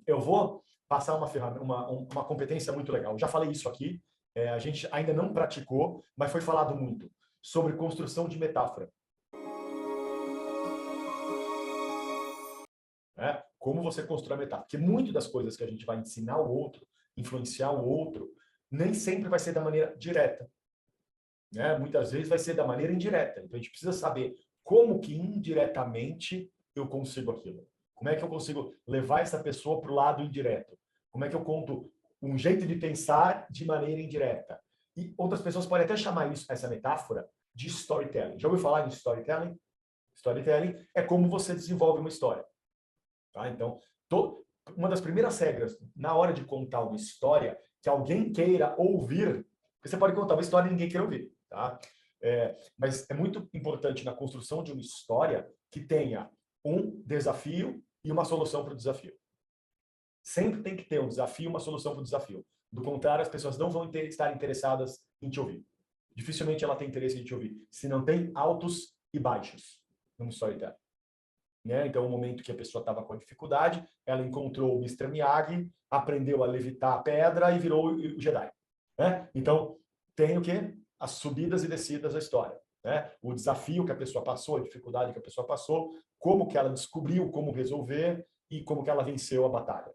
eu vou passar uma ferramenta, uma competência muito legal. Eu já falei isso aqui, a gente ainda não praticou, mas foi falado muito sobre construção de metáfora. Como você constrói a metáfora. Porque muitas das coisas que a gente vai ensinar o outro, influenciar o outro, nem sempre vai ser da maneira direta. Muitas vezes vai ser da maneira indireta. Então a gente precisa saber como que indiretamente eu consigo aquilo. Como é que eu consigo levar essa pessoa para o lado indireto? Como é que eu conto um jeito de pensar de maneira indireta? E outras pessoas podem até chamar isso, essa metáfora, de storytelling. Já ouviu falar em storytelling? Storytelling é como você desenvolve uma história. Tá? Então, uma das primeiras regras na hora de contar uma história que alguém queira ouvir, porque você pode contar uma história e ninguém queira ouvir. Tá? Mas é muito importante na construção de uma história que tenha um desafio e uma solução para o desafio. Sempre tem que ter um desafio e uma solução para o desafio. Do contrário, as pessoas não vão estar interessadas em te ouvir. Dificilmente ela tem interesse em te ouvir, se não tem altos e baixos numa storytelling. Então, o momento que a pessoa estava com dificuldade, ela encontrou o Mr. Miyagi, aprendeu a levitar a pedra e virou o Jedi. Então, tem o quê? As subidas e descidas da história. O desafio que a pessoa passou, a dificuldade que a pessoa passou, como que ela descobriu como resolver e como que ela venceu a batalha.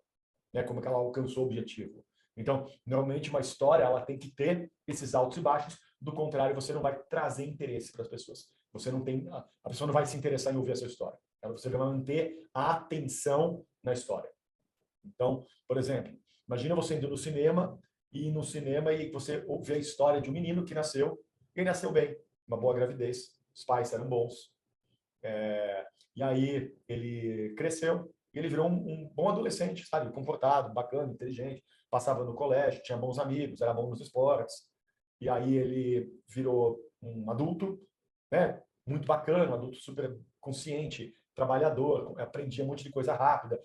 Como que ela alcançou o objetivo. Então, normalmente uma história ela tem que ter esses altos e baixos, do contrário, você não vai trazer interesse para as pessoas. Você não tem, a pessoa não vai se interessar em ouvir a sua história. Você vai manter a atenção na história. Então, por exemplo, imagina você indo no cinema e você ouve a história de um menino que nasceu, e ele nasceu bem, uma boa gravidez, os pais eram bons, e aí ele cresceu, e ele virou um bom adolescente, sabe? Comportado, bacana, inteligente, passava no colégio, tinha bons amigos, era bom nos esportes, e aí ele virou um adulto, muito bacana, um adulto super consciente, trabalhador, aprendia um monte de coisa rápida,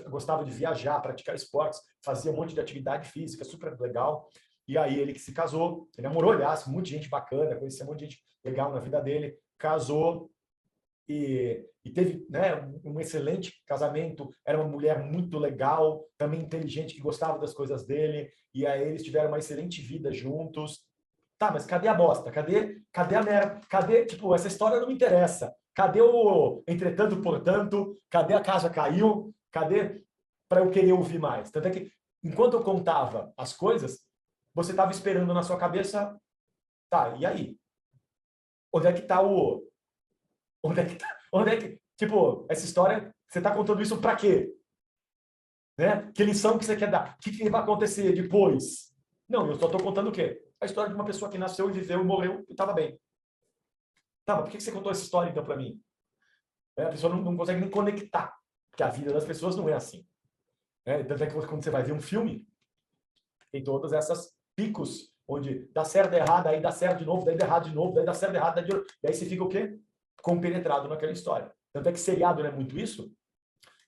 gostava de viajar, praticar esportes, fazia um monte de atividade física, super legal. E aí ele que se casou, ele namorou, aliás, muita gente bacana, conhecia um monte de gente legal na vida dele, casou e teve um excelente casamento, era uma mulher muito legal, também inteligente, que gostava das coisas dele, e aí eles tiveram uma excelente vida juntos. Tá, mas cadê a bosta? Cadê a merda? Cadê, tipo, essa história não me interessa. Cadê o entretanto, portanto? Cadê a casa caiu? Cadê para eu querer ouvir mais? Tanto é que, enquanto eu contava as coisas, você estava esperando na sua cabeça, tá, e aí? Onde é que tá o... Onde é que tá... Onde é que... Tipo, essa história, você está contando isso para quê? Que lição que você quer dar? O que vai acontecer depois? Não, eu só estou contando o quê? A história de uma pessoa que nasceu e viveu e morreu e estava bem. Tá, mas por que você contou essa história, então, para mim? A pessoa não consegue nem conectar, porque a vida das pessoas não é assim. Tanto é que quando você vai ver um filme, tem todas essas picos, onde dá certo, errado, aí dá certo de novo, daí dá errado de novo, daí dá certo, errado, daí de novo. E aí você fica o quê? Compenetrado naquela história. Tanto é que seriado não é muito isso.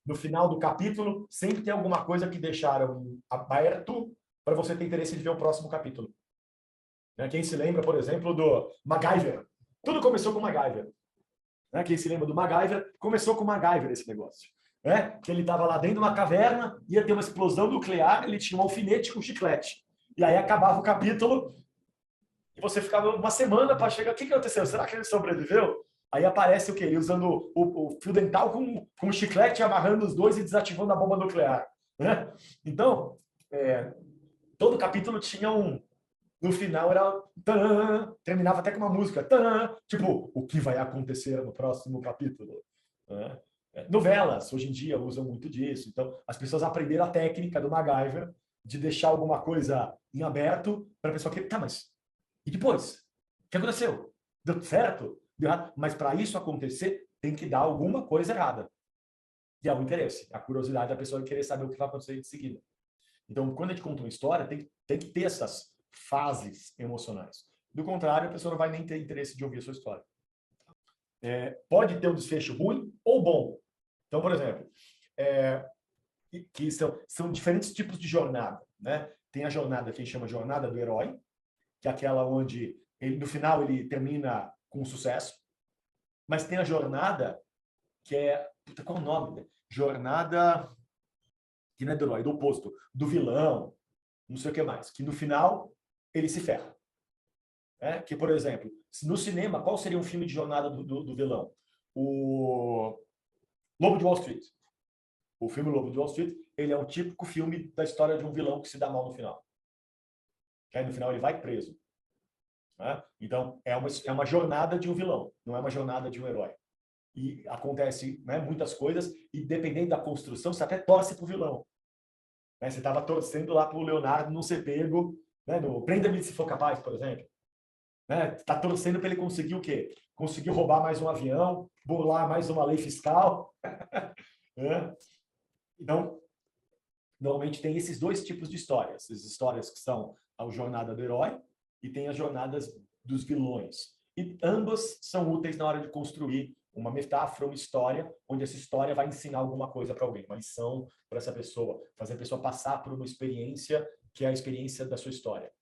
No final do capítulo, sempre tem alguma coisa que deixaram aberto para você ter interesse de ver o próximo capítulo. Quem se lembra, por exemplo, do MacGyver? Tudo começou com MacGyver. Quem se lembra do MacGyver? Começou com MacGyver esse negócio. Que ele estava lá dentro de uma caverna, ia ter uma explosão nuclear, ele tinha um alfinete com chiclete. E aí acabava o capítulo e você ficava uma semana para chegar. O que aconteceu? Será que ele sobreviveu? Aí aparece o quê? Ele usando o fio dental com chiclete, amarrando os dois e desativando a bomba nuclear. Então, todo capítulo tinha um... No final era... terminava até com uma música. Tipo, o que vai acontecer no próximo capítulo? Novelas, hoje em dia, usam muito disso. Então, as pessoas aprenderam a técnica do MacGyver de deixar alguma coisa em aberto para a pessoa que... Tá, mas e depois? O que aconteceu? Deu certo? Deu errado? Mas para isso acontecer, tem que dar alguma coisa errada. E é o interesse, a curiosidade da pessoa querer saber o que vai acontecer de seguida. Então, quando a gente conta uma história, tem que ter essas fases emocionais. Do contrário, a pessoa não vai nem ter interesse de ouvir a sua história. Pode ter um desfecho ruim ou bom. Então, por exemplo, que são diferentes tipos de jornada. Tem a jornada que a gente chama de jornada do herói, que é aquela onde, no final, ele termina com sucesso. Mas tem a jornada que é... Puta, qual o nome? Jornada... que não é do herói, do oposto, do vilão, não sei o que mais, que no final ele se ferra. Que, por exemplo, no cinema, qual seria um filme de jornada do vilão? O Lobo de Wall Street. O filme Lobo de Wall Street, ele é um típico filme da história de um vilão que se dá mal no final. Que aí, no final, ele vai preso. Então, é uma jornada de um vilão, não é uma jornada de um herói. E acontece, né, muitas coisas, e dependendo da construção, você até torce para o vilão. Você estava torcendo lá para o Leonardo não ser pego, né, no Prenda-me se for capaz, por exemplo. Está torcendo para ele conseguir o quê? Conseguir roubar mais um avião, burlar mais uma lei fiscal. Então, normalmente tem esses dois tipos de histórias. As histórias que são a jornada do herói e tem as jornadas dos vilões. E ambas são úteis na hora de construir uma metáfora, uma história, onde essa história vai ensinar alguma coisa para alguém, uma lição para essa pessoa, fazer a pessoa passar por uma experiência que é a experiência da sua história.